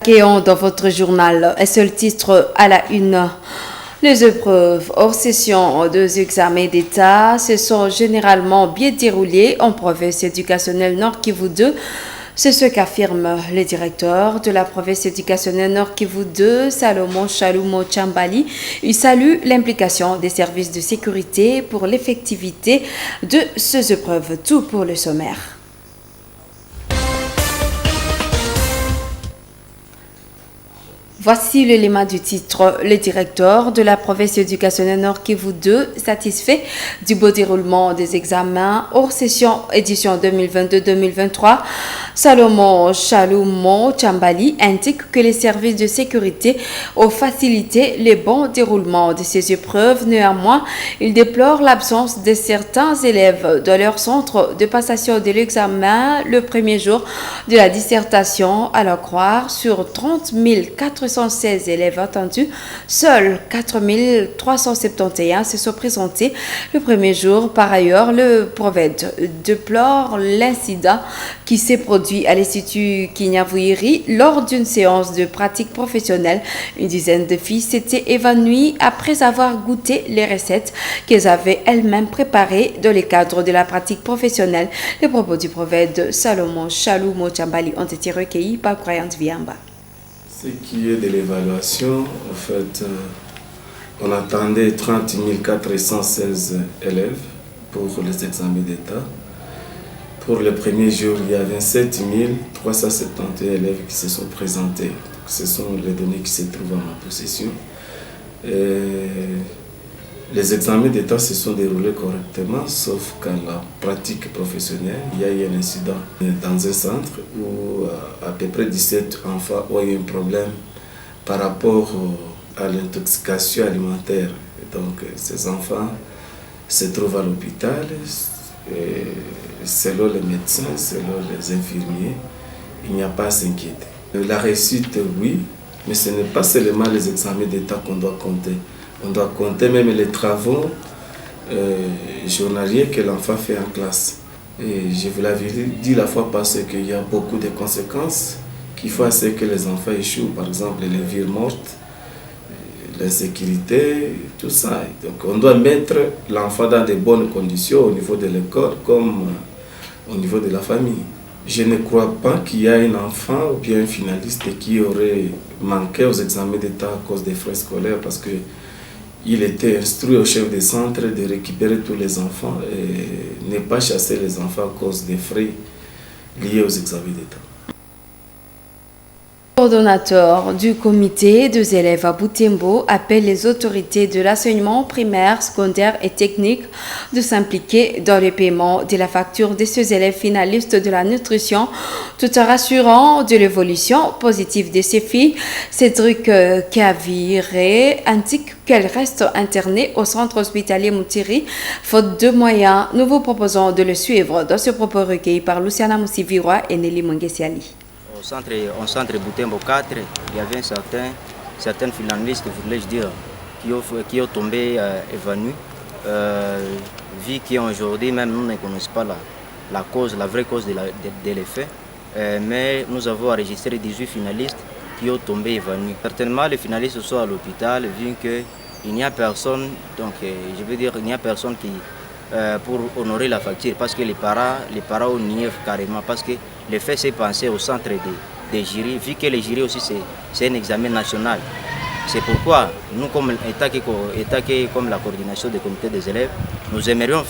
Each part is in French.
Accueillons dans votre journal un seul titre à la une. Les épreuves hors session des examens d'État se sont généralement bien déroulées en province éducationnelle Nord Kivu 2. C'est ce qu'affirme le directeur de la province éducationnelle Nord Kivu 2, Salomon Chalumo Chambali. Il salue l'implication des services de sécurité pour l'effectivité de ces épreuves. Tout pour le sommaire. Voici l'élément du titre. Le directeur de la province éducationnelle Nord Kivu 2, satisfait du beau déroulement des examens hors session édition 2022-2023, Salomon Chalumo Chambali indique que les services de sécurité ont facilité le bon déroulement de ces épreuves. Néanmoins, il déplore l'absence de certains élèves dans leur centre de passation de l'examen le premier jour de la dissertation. À leur croire, sur 30 416 élèves attendus, seuls 4 371 se sont présentés le premier jour. Par ailleurs, le prophète déplore l'incident qui s'est produit à l'Institut Kinyavouiri lors d'une séance de pratique professionnelle. Une dizaine de filles s'étaient évanouies après avoir goûté les recettes qu'elles avaient elles-mêmes préparées dans le cadre de la pratique professionnelle. Les propos du prophète Salomon Chalumo Chambali ont été recueillis par Croyante Viamba. Ce qui est de l'évaluation, en fait, on attendait 30 416 élèves pour les examens d'État. Pour le premier jour, il y a 27 371 élèves qui se sont présentés. Donc, ce sont les données qui se trouvent en ma possession. Les examens d'État se sont déroulés correctement, sauf qu'à la pratique professionnelle, il y a eu un incident dans un centre où à peu près 17 enfants ont eu un problème par rapport à l'intoxication alimentaire. Et donc, ces enfants se trouvent à l'hôpital. Et selon les médecins, selon les infirmiers, il n'y a pas à s'inquiéter. La réussite, oui, mais ce n'est pas seulement les examens d'État qu'on doit compter. On doit compter même les travaux journaliers que l'enfant fait en classe. Et je vous l'avais dit la fois passée qu'il y a beaucoup de conséquences qu'il faut essayer que les enfants échouent. Par exemple, les vies mortes, l'insécurité, tout ça. Donc on doit mettre l'enfant dans de bonnes conditions au niveau de l'école comme au niveau de la famille. Je ne crois pas qu'il y ait un enfant ou bien un finaliste qui aurait manqué aux examens d'État à cause des frais scolaires parce que il était instruit au chef de centre de récupérer tous les enfants et ne pas chasser les enfants à cause des frais liés aux examens d'État. Le coordonnateur du comité des élèves à Butembo appelle les autorités de l'enseignement primaire, secondaire et technique de s'impliquer dans le paiement de la facture de ces élèves finalistes de la nutrition, tout en rassurant de l'évolution positive de ces filles. Cédric Kaviré indique qu'elles restent internées au centre hospitalier Moutiri, faute de moyens. Nous vous proposons de le suivre dans ce propos recueilli par Luciana Moussiviroa et Nelly Mongesiali. Au centre Butembo 4, il y avait certaines finalistes, voulais-je dire, qui ont tombé évanouies, vu qu'aujourd'hui même nous ne connaissons pas la cause, la vraie cause de l'effet. Mais nous avons enregistré 18 finalistes qui ont tombé évanouis. Certainement les finalistes sont à l'hôpital, vu qu'il n'y a personne, donc je veux dire, il n'y a personne qui pour honorer la facture, parce que les parents ont nié carrément, parce que le fait s'est pensé au centre des jurys, vu que les jurys aussi c'est un examen national. C'est pourquoi nous, comme État comme la coordination des comités des élèves, nous aimerions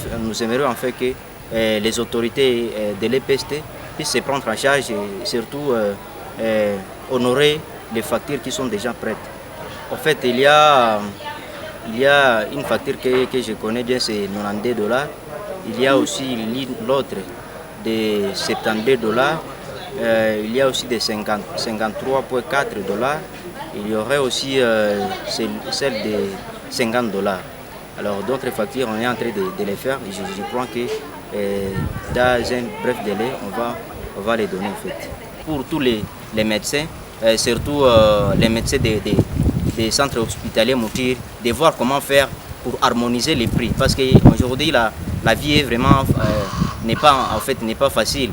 en fait que les autorités de l'EPST puissent se prendre en charge et surtout honorer les factures qui sont déjà prêtes. En fait, il y a une facture que je connais bien, c'est $92. Il y a aussi l'autre de $72. Il y a aussi des 53,4$. Il y aurait aussi celle de $50. Alors d'autres factures, on est en train de les faire. Je crois que dans un bref délai, on va les donner en fait. Pour tous les médecins, surtout les médecins des centres hospitaliers Moutiri, de voir comment faire pour harmoniser les prix. Parce qu'aujourd'hui, la vie est vraiment n'est pas facile.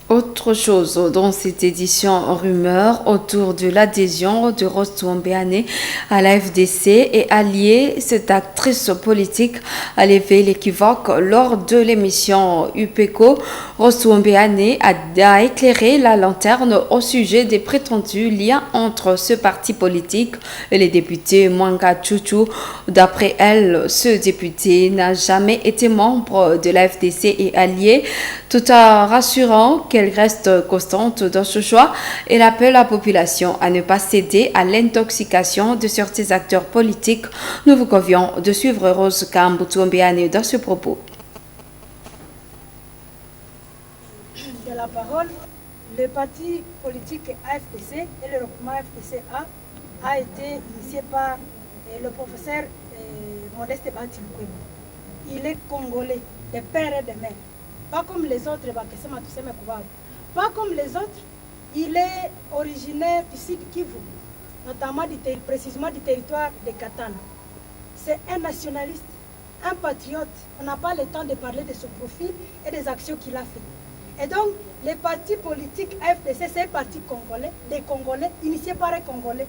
Autre chose dans cette édition, rumeur autour de l'adhésion de Rose Touambiane à la FDC et alliée, cette actrice politique a levé l'équivoque lors de l'émission UPECO. Rose Touambiane a éclairé la lanterne au sujet des prétendus liens entre ce parti politique et les députés Mwanga Chouchou. D'après elle, ce député n'a jamais été membre de la FDC et allié, tout en rassurant qu'elle reste constante dans ce choix. Elle appelle la population à ne pas céder à l'intoxication de certains acteurs politiques. Nous vous convions de suivre Rose Touambiane dans ce propos. De la parole, le parti politique AFDC et le regroupement FDCA a été initié par le professeur Modeste Batilkwebo. Il est congolais, de père et de mère. Pas comme les autres, pas comme les autres, il est originaire du sud Kivu, notamment précisément du territoire de Katana. C'est un nationaliste, un patriote. On n'a pas le temps de parler de son profil et des actions qu'il a fait. Et donc, les partis politiques AFDC, c'est un parti congolais, des Congolais, initié par un Congolais.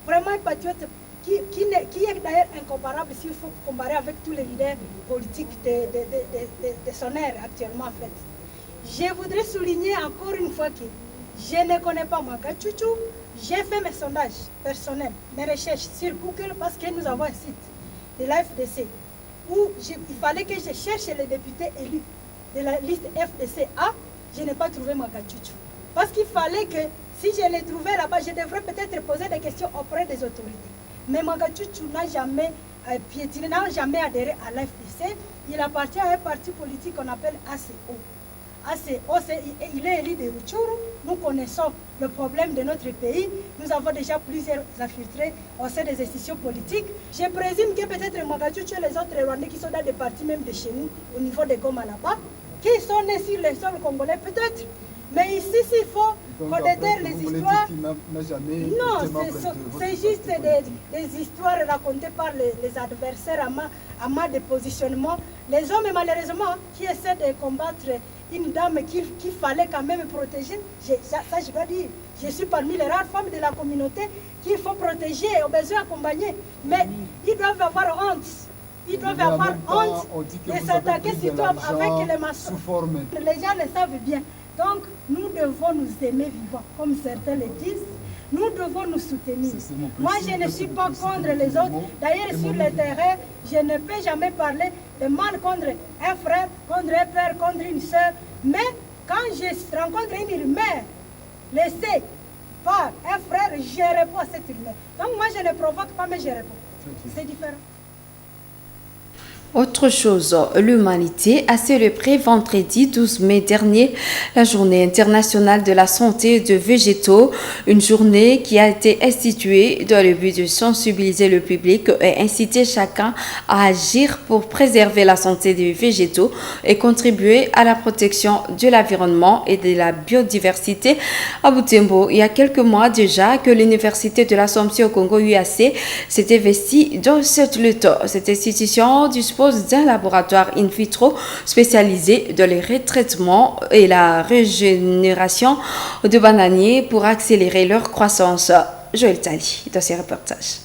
Vraiment un patriote qui est d'ailleurs incomparable s'il faut comparer avec tous les leaders politiques de son ère actuellement en fait. Je voudrais souligner encore une fois que je ne connais pas Mwanga Chouchou. J'ai fait mes sondages personnels, mes recherches sur Google parce que nous avons un site de l'AFDC où il fallait que je cherche les députés élus de la liste FDCA. Je n'ai pas trouvé Mwanga Chouchou. Parce qu'il fallait que si je les trouvais là-bas, je devrais peut-être poser des questions auprès des autorités. Mais Mwanga Chouchou n'a jamais piétiné, n'a jamais adhéré à l'FDC. Il appartient à un parti politique qu'on appelle ACO. ACO, il est élu de Rutshuru. Nous connaissons le problème de notre pays. Nous avons déjà plusieurs infiltrés au sein des institutions politiques. Je présume que peut-être Mwanga Chouchou et les autres Rwandais qui sont dans des partis même de chez nous, au niveau de Goma là-bas, qui sont nés sur le sol congolais peut-être. Mais ici, s'il faut connaître les histoires, non, c'est juste des histoires racontées par les adversaires à ma de positionnement. Les hommes, malheureusement, qui essaient de combattre une dame qu'il fallait quand même protéger, ça je dois dire, je suis parmi les rares femmes de la communauté qu'il faut protéger et au besoin accompagner. Mais ils doivent avoir honte. Ils doivent avoir honte de s'attaquer surtout avec les maçons. Les gens le savent bien. Donc, nous devons nous aimer vivants, comme certains le disent. Nous devons nous soutenir. Moi, je ne suis pas contre les autres. D'ailleurs, sur le terrain, je ne peux jamais parler de mal contre un frère, contre un père, contre une soeur. Mais quand je rencontre une mère laissée par un frère, je réponds à cette mère. Donc, moi, je ne provoque pas, mais je réponds. C'est différent. Autre chose, l'humanité a célébré vendredi 12 mai dernier la journée internationale de la santé des végétaux, une journée qui a été instituée dans le but de sensibiliser le public et inciter chacun à agir pour préserver la santé des végétaux et contribuer à la protection de l'environnement et de la biodiversité. À Butembo, il y a quelques mois déjà que l'Université de l'Assomption au Congo UAC s'est investie dans cette lutte. Cette institution dispose d'un laboratoire in vitro spécialisé dans le retraitement et la régénération de bananiers pour accélérer leur croissance. Joël Tali, dans ses reportages.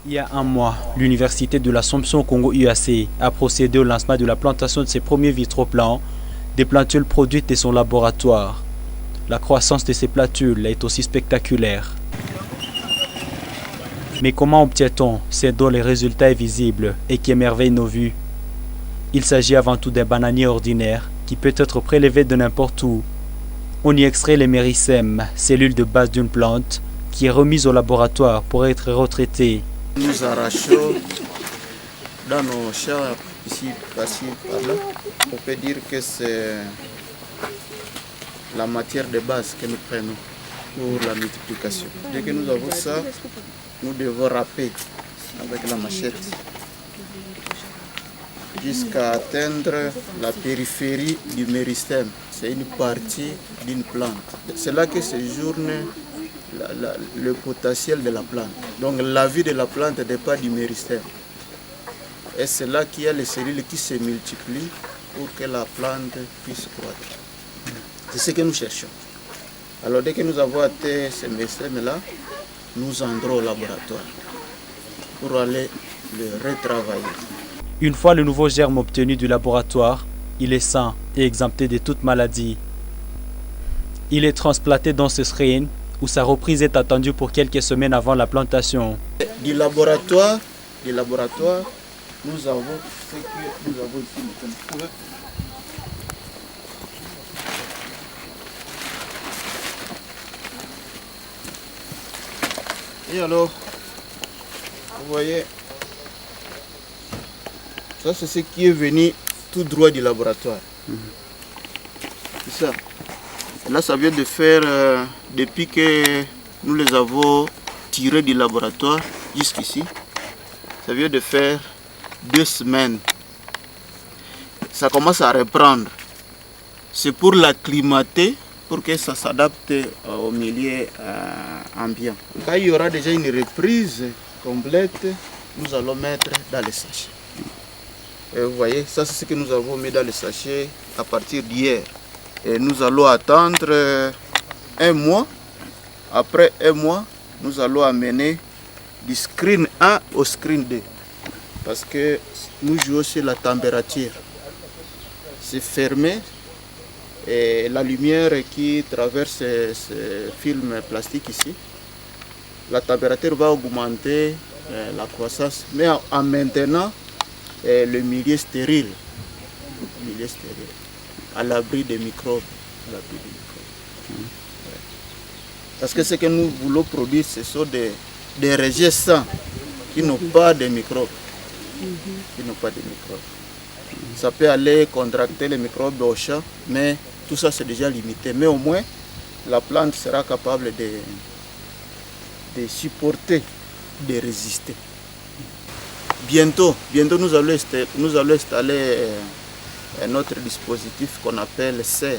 Il y a un mois, l'Université de l'Assomption au Congo UAC a procédé au lancement de la plantation de ses premiers vitroplants, des plantules produites de son laboratoire. La croissance de ces plantules est aussi spectaculaire. Mais comment obtient-on ces dont les résultats est visible et qui émerveille nos vues? Il s'agit avant tout d'un bananier ordinaire qui peut être prélevé de n'importe où. On y extrait les méricèmes, cellules de base d'une plante, qui est remise au laboratoire pour être retraitée. Nous arrachons dans nos champs, ici, par-ci, par-là. On peut dire que c'est la matière de base que nous prenons pour la multiplication. Dès que nous avons ça, nous devons râper avec la machette jusqu'à atteindre la périphérie du méristème. C'est une partie d'une plante. C'est là que séjourne le potentiel de la plante. Donc la vie de la plante dépend du méristème. Et c'est là qu'il y a les cellules qui se multiplient pour que la plante puisse croître. C'est ce que nous cherchons. Alors dès que nous avons atteint ce MERISTEM-là, nous entrons au laboratoire pour aller le retravailler. Une fois le nouveau germe obtenu du laboratoire, il est sain et exempté de toute maladie. Il est transplanté dans ce shrine où sa reprise est attendue pour quelques semaines avant la plantation. Du laboratoire, nous avons ce que nous avons ici. Et alors, vous voyez, ça c'est ce qui est venu tout droit du laboratoire. C'est ça. Et là, ça vient de faire, depuis que nous les avons tirés du laboratoire jusqu'ici, ça vient de faire 2 semaines. Ça commence à reprendre. C'est pour l'acclimater, pour que ça s'adapte au milieu ambiant. Quand il y aura déjà une reprise complète, nous allons mettre dans les sachets. Et vous voyez, ça c'est ce que nous avons mis dans les sachets à partir d'hier. Et nous allons attendre 1 mois. Après 1 mois, nous allons amener du screen 1 au screen 2. Parce que nous jouons sur la température. C'est fermé. Et la lumière qui traverse ce film plastique ici, la température va augmenter la croissance, mais en maintenant le milieu stérile, à l'abri des microbes. Parce que ce que nous voulons produire, ce sont des rejets sains qui n'ont pas de microbes. Ça peut aller contracter les microbes au champ, mais tout ça c'est déjà limité. Mais au moins, la plante sera capable de supporter, de résister. Bientôt nous allons installer notre dispositif qu'on appelle serre.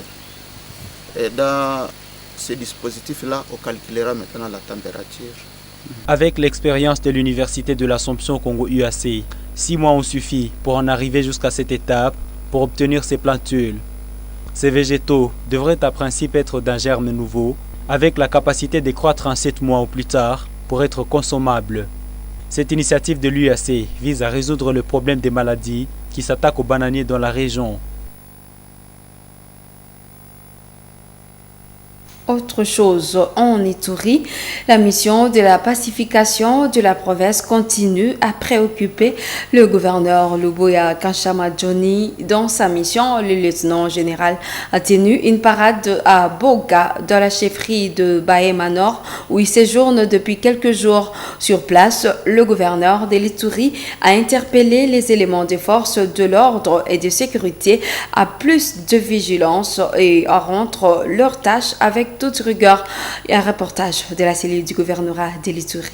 Et dans ce dispositif-là, on calculera maintenant la température. Avec l'expérience de l'Université de l'Assomption Congo UAC, 6 mois ont suffi pour en arriver jusqu'à cette étape pour obtenir ces plantules. Ces végétaux devraient à principe être d'un germe nouveau, avec la capacité de croître en 7 mois ou plus tard pour être consommables. Cette initiative de l'UAC vise à résoudre le problème des maladies qui s'attaquent aux bananiers dans la région. Autre chose, en Ituri, la mission de la pacification de la province continue à préoccuper le gouverneur Luboya Kanchama Johnny. Dans sa mission, le lieutenant général a tenu une parade à Boga, dans la chefferie de Bahema Nord, où il séjourne depuis quelques jours. Sur place, le gouverneur de l'Ituri a interpellé les éléments des forces de l'ordre et de sécurité à plus de vigilance et à rendre leurs tâches avec toute rigueur. Et un reportage de la cellule du gouvernorat de l'Ituri.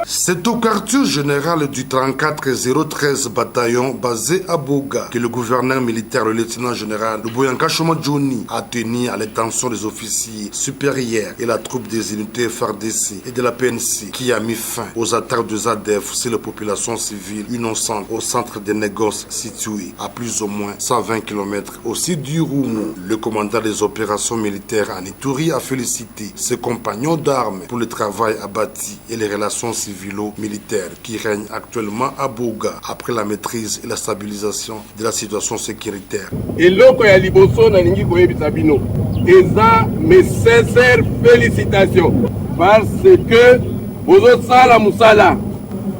C'est au quartier général du 34013 bataillon basé à Boga que le gouverneur militaire, le lieutenant général Luboya Kanchama Johnny, a tenu à l'attention des officiers supérieurs et la troupe des unités FARDC et de la PNC qui a mis fin aux attaques de ZADF sur la population civile innocente au centre des négoces situé à plus ou moins 120 km au sud du Roumo. Le commandant des opérations militaires en Ituri a félicité ses compagnons d'armes pour le travail abattu et les relations civilo-militaires qui règnent actuellement à Boga après la maîtrise et la stabilisation de la situation sécuritaire. Et l'oko ya liboso na ningi koyebisa bino eza mes sincères félicitations parce que bozo sala musala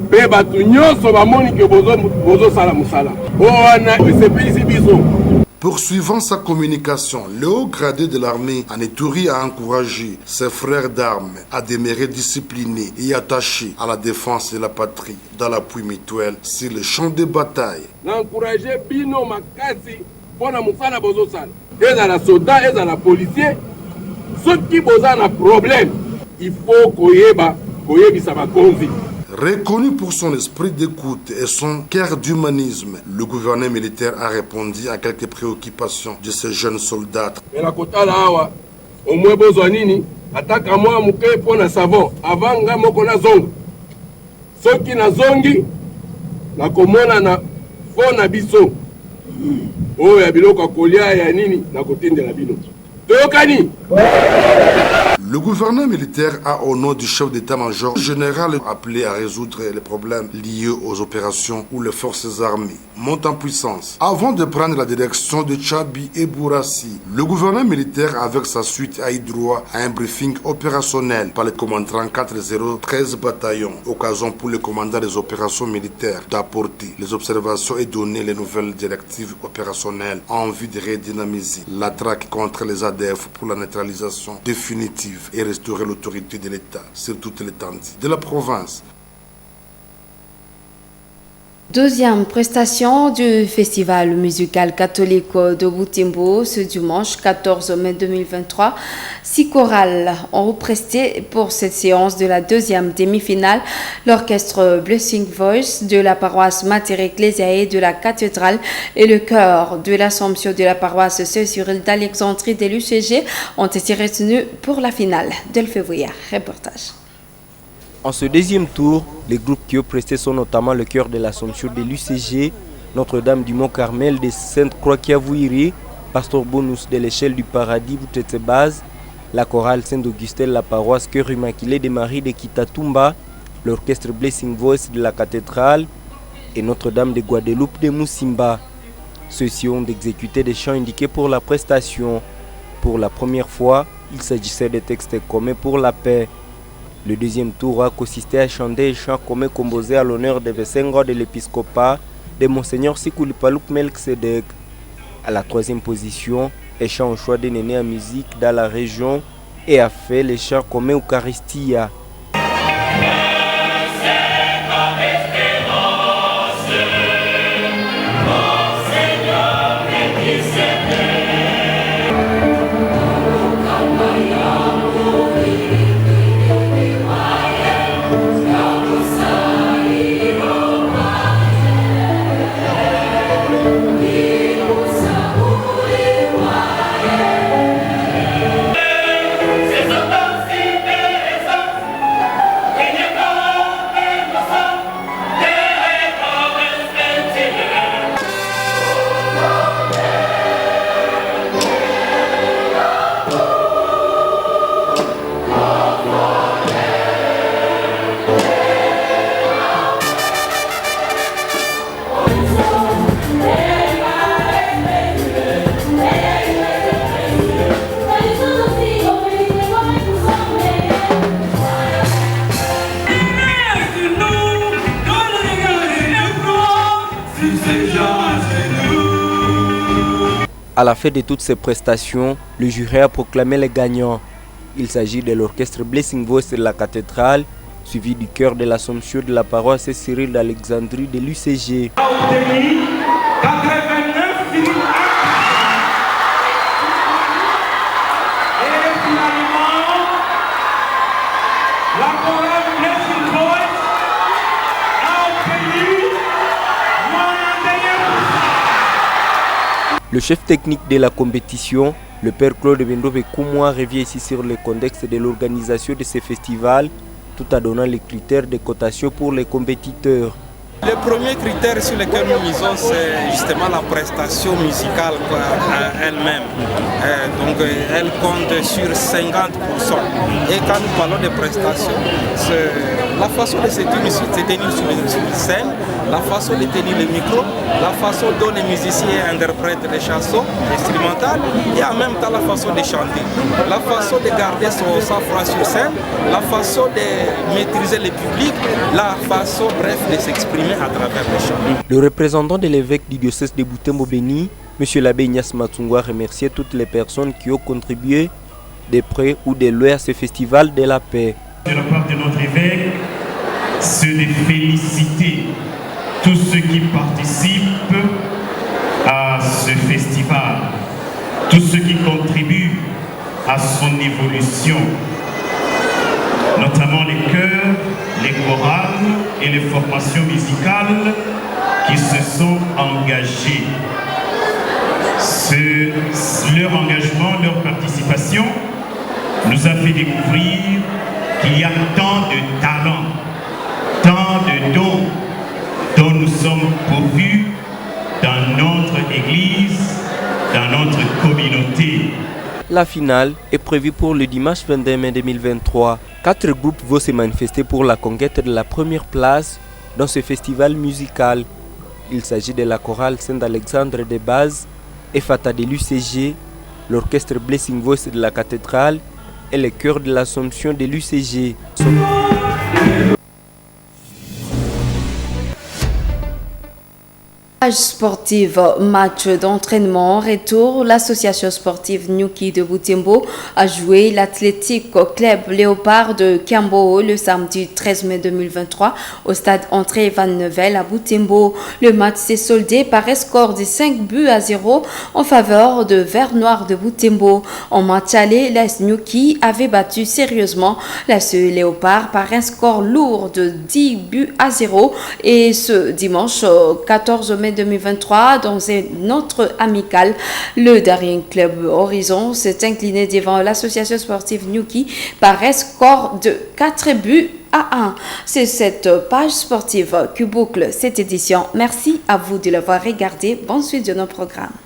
pe batu nyonso bamoni ke bozo sala musala oana sepelisi biso. Poursuivant sa communication, le haut gradé de l'armée en Ituri a encouragé ses frères d'armes à demeurer disciplinés et attachés à la défense de la patrie dans l'appui mutuel sur le champ de bataille. N'encourager bino makasi pona musala bozo sala. Eza la soldat, eza la policier. Ceux qui boza na problème, il faut koyebisa bakonzi. Reconnu pour son esprit d'écoute et son cœur d'humanisme, le gouverneur militaire a répondu à quelques préoccupations de ces jeunes soldats. nakomona na fo na biso oyo ya biloko ya kolia ya nini nakotindela bino toyokani. Le gouverneur militaire a, au nom du chef d'état-major général, appelé à résoudre les problèmes liés aux opérations où les forces armées montent en puissance. Avant de prendre la direction de Tchabi et Bourassi, le gouverneur militaire avec sa suite a eu droit à un briefing opérationnel par le commandant 4013 bataillon, occasion pour le commandant des opérations militaires d'apporter les observations et donner les nouvelles directives opérationnelles en vue de redynamiser la traque contre les ADF pour la neutralisation définitive et restaurer l'autorité de l'État sur toute l'étendue de la province. Deuxième prestation du festival musical catholique de Butembo ce dimanche 14 mai 2023. 6 chorales ont presté pour cette séance de la deuxième demi-finale. L'orchestre Blessing Voice de la paroisse Mater Ecclesiae de la cathédrale et le chœur de l'Assomption de la paroisse Saint-Cyril d'Alexandrie de l'UCG ont été retenus pour la finale. Delphes Voyard, reportage. En ce deuxième tour, les groupes qui ont presté sont notamment le chœur de l'Assomption de l'UCG, Notre-Dame du Mont-Carmel de Sainte-Croix-Kiavouiri, Pasteur Bonus de l'Échelle du Paradis Boutetebaz, la chorale Saint-Augustin de la paroisse Cœur Immaculé de Marie de Kitatumba, l'orchestre Blessing Voice de la cathédrale et Notre-Dame de Guadeloupe de Moussimba. Ceux-ci ont exécuté des chants indiqués pour la prestation. Pour la première fois, il s'agissait de textes communs pour la paix. Le deuxième tour a consisté à chanter un chant commun composé à l'honneur des Vessengo de l'épiscopat de Monseigneur Sikoulipalouk Melksedek. À la troisième position, un chant au choix des nénés en musique dans la région et a fait les chants communs Eucharistia. À la fin de toutes ces prestations, le jury a proclamé les gagnants. Il s'agit de l'orchestre Blessing Voice de la cathédrale, suivi du chœur de l'Assomption de la paroisse Cyril d'Alexandrie de l'UCG. Le chef technique de la compétition, le père Claude Bendove Koumoua, revient ici sur le contexte de l'organisation de ces festivals, tout en donnant les critères de cotation pour les compétiteurs. Le premier critère sur lequel nous misons, c'est justement la prestation musicale elle-même. Donc elle compte sur 50%. Et quand nous parlons de prestations, c'est la façon de se tenir sur une scène, la façon de tenir le micro, la façon dont les musiciens interprètent les chansons instrumentales et en même temps la façon de chanter. La façon de garder son sang-froid sur scène, la façon de maîtriser le public, la façon, bref, de s'exprimer à travers les chants. Le représentant de l'évêque du diocèse de Butembo-Béni, M. l'abbé Ignace Matungwa, remerciait toutes les personnes qui ont contribué de près ou de loin à ce festival de la paix. De la part de notre évêque, c'est de féliciter tous ceux qui participent à ce festival, tous ceux qui contribuent à son évolution, notamment les chœurs, les chorales et les formations musicales qui se sont engagés. Leur engagement, leur participation nous a fait découvrir qu'il y a tant de talents, tant de dons dont nous nous sommes pourvus dans notre église, dans notre communauté. La finale est prévue pour le dimanche 22 mai 2023. 4 groupes vont se manifester pour la conquête de la première place dans ce festival musical. Il s'agit de la chorale Saint-Alexandre de Base, Efata de l'UCG, l'orchestre Blessing Voice de la cathédrale et le chœur de l'Assomption de l'UCG. Sportive, match d'entraînement, retour. L'association sportive Nyuki de Butembo a joué l'Athletic Club Léopard de Kiambo le samedi 13 mai 2023 au stade André Van Nevel à Butembo. Le match s'est soldé par un score de 5-0 en faveur de Vert Noir de Butembo. En match aller, l'AS Nyuki avait battu sérieusement l'AS Léopard par un score lourd de 10-0 et ce dimanche 14 mai 2023 dans un autre amical, le Darien Club Horizon s'est incliné devant l'association sportive Nyuki par un score de 4-1. C'est cette page sportive qui boucle cette édition. Merci à vous de l'avoir regardé. Bonne suite de nos programmes.